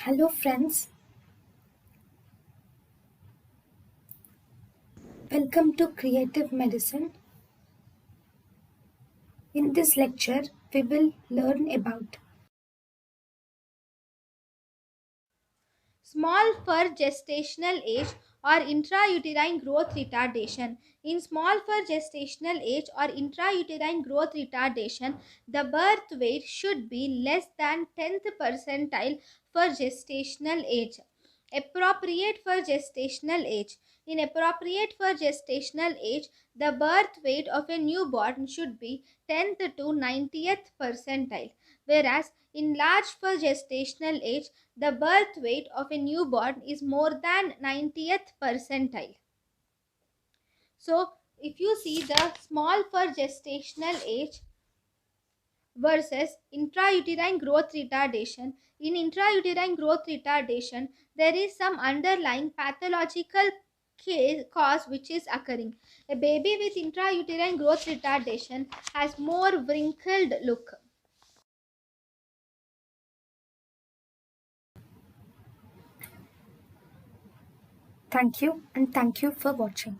Hello, friends. Welcome to Creative Medicine. In this lecture, we will learn about Small for gestational age or intrauterine growth retardation. In small for gestational age or intrauterine growth retardation, the birth weight should be less than 10th percentile for gestational age. Appropriate for gestational age. In appropriate for gestational age, the birth weight of a newborn should be 10th to 90th percentile, whereas in large for gestational age, the birth weight of a newborn is more than 90th percentile. So, if you see the small for gestational age versus intrauterine growth retardation, in intrauterine growth retardation, there is some underlying pathological cause which is occurring. A baby with intrauterine growth retardation has more wrinkled look. thank you and thank you for watching.